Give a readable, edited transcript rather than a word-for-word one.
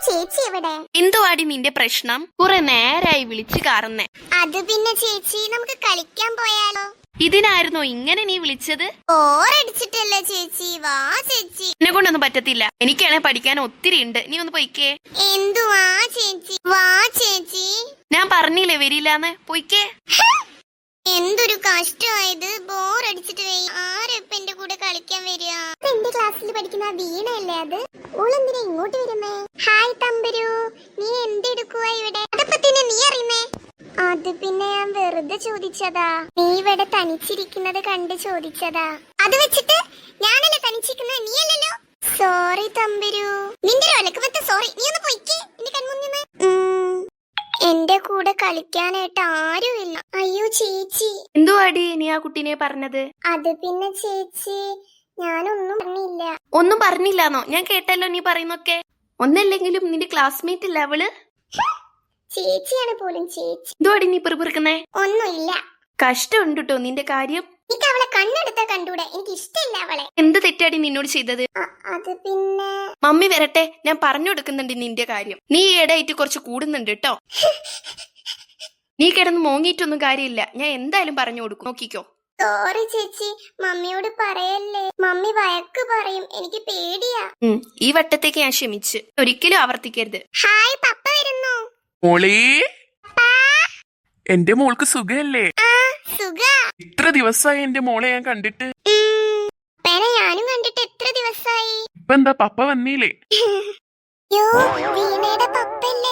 ചേച്ചി എവിടെ? എന്തുവാടി നിന്റെ പ്രശ്നം? കുറെ നേരായി വിളിച്ചു കാറുന്നേ. അത് പിന്നെ ചേച്ചി, നമുക്ക് കളിക്കാൻ പോയാലോ? ഇതിനായിരുന്നോ ഇങ്ങനെ നീ വിളിച്ചത്? ബോറടിച്ചിട്ടല്ലേ ചേച്ചി? വാ ചേച്ചി. എന്നെ കൊണ്ടൊന്നും പറ്റത്തില്ല, എനിക്കാണെ പഠിക്കാൻ ഒത്തിരി ഉണ്ട്. നീ ഒന്ന് പൊയ്ക്കേ. എന്തുവാ ചേച്ചി? വാ ചേച്ചി. ഞാൻ പറഞ്ഞില്ലേ വരില്ലാന്ന്, പൊയ്ക്കേ. എന്തൊരു കഷ്ടമായത്, ബോറടിച്ചിട്ട് ആരൊപ്പം എന്റെ കൂടെ കളിക്കാൻ വരിക? എന്റെ ക്ലാസ്സിൽ പഠിക്കുന്ന വീണയല്ലേ അത്? ഓളെന്തിനാ ഇങ്ങോട്ട് വരുന്നേ? ഹായ് തമ്പരു, നീ എന്തെടുക്കുവാ ഇവിടെ? അതപ്പത്തിന് നീ അറിയുന്നേ? അത് പിന്നെ ഞാൻ വെറുതെ ചോദിച്ചതാ. നീ ഇവിടെ തനിച്ചിരിക്കുന്നത് കണ്ട് ചോദിച്ചതാ. അത് വെച്ചിട്ട് ഞാനല്ലേ തനിച്ചിരിക്കുന്നത്, നീയല്ലല്ലോ. സോറി തമ്പരു. നിന്റെ ഒലക്കുമത്തെ സോറി. നീ ഒന്ന് പൊയ്ക്കേ എന്റെ കൺമുന്നിന്ന്. എന്റെ കൂടെ കളിക്കാനായിട്ട് ആരുമില്ല. അയ്യോ ചേച്ചി. എന്തുവാടി നീ ആ കുട്ടീനെ പറഞ്ഞത്? അത് പിന്നെ ചേച്ചി, ഞാനൊന്നും പറഞ്ഞില്ല. ഒന്നും പറഞ്ഞില്ലാന്നോ? ഞാൻ കേട്ടല്ലോ നീ പറയുന്നൊക്കെ. ഒന്നല്ലെങ്കിലും നിന്റെ ക്ലാസ്മേറ്റ് അല്ലേ അവള്? ചേച്ചിയാണ് പോലും ചേച്ചി. എന്തുവാടി നീ പെറുപിറുക്കുന്നേ? ഒന്നുമില്ല. കഷ്ടമുണ്ട് കേട്ടോ നിന്റെ കാര്യം. എനിക്ക് അവളെ കണ്ണെടുത്താ കണ്ടൂടെ, എനിക്ക് ഇഷ്ടമില്ല അവളെ. എന്ത് തെറ്റാടി നിന്നോട് ചെയ്തത്? അത് പിന്നെ മമ്മി വരട്ടെ, ഞാൻ പറഞ്ഞു കൊടുക്കുന്നുണ്ട് നിന്റെ കാര്യം. നീ ഈയിടെയായിട്ട് കുറച്ച് കൂടുന്നുണ്ട് കേട്ടോ. നീ കിടന്ന് മോങ്ങിയിട്ടൊന്നും കാര്യമില്ല, ഞാൻ എന്തായാലും പറഞ്ഞു കൊടുക്കും, നോക്കിക്കോ. സോറി ചേച്ചി, മമ്മിയോട് പറയല്ലേ, മമ്മി വഴക്ക് പറയും, എനിക്ക് പേടിയാ. ഈ വട്ടത്തേക്ക് ഞാൻ ക്ഷമിച്ച്, ഒരിക്കലും ആവർത്തിക്കരുത്. ഹായ്, പപ്പ വരുന്നു. മോളേ, എന്റെ മോൾക്ക് സുഖല്ലേ? സുഖാ. ഇത്ര ദിവസമായി എന്റെ മോളെ ഞാൻ കണ്ടിട്ട്. ഞാനും കണ്ടിട്ട് എത്ര ദിവസമായി. ഇപ്പൊ എന്താ പപ്പ വന്നീലേ? യോ, വീണയുടെ പപ്പല്ലേ?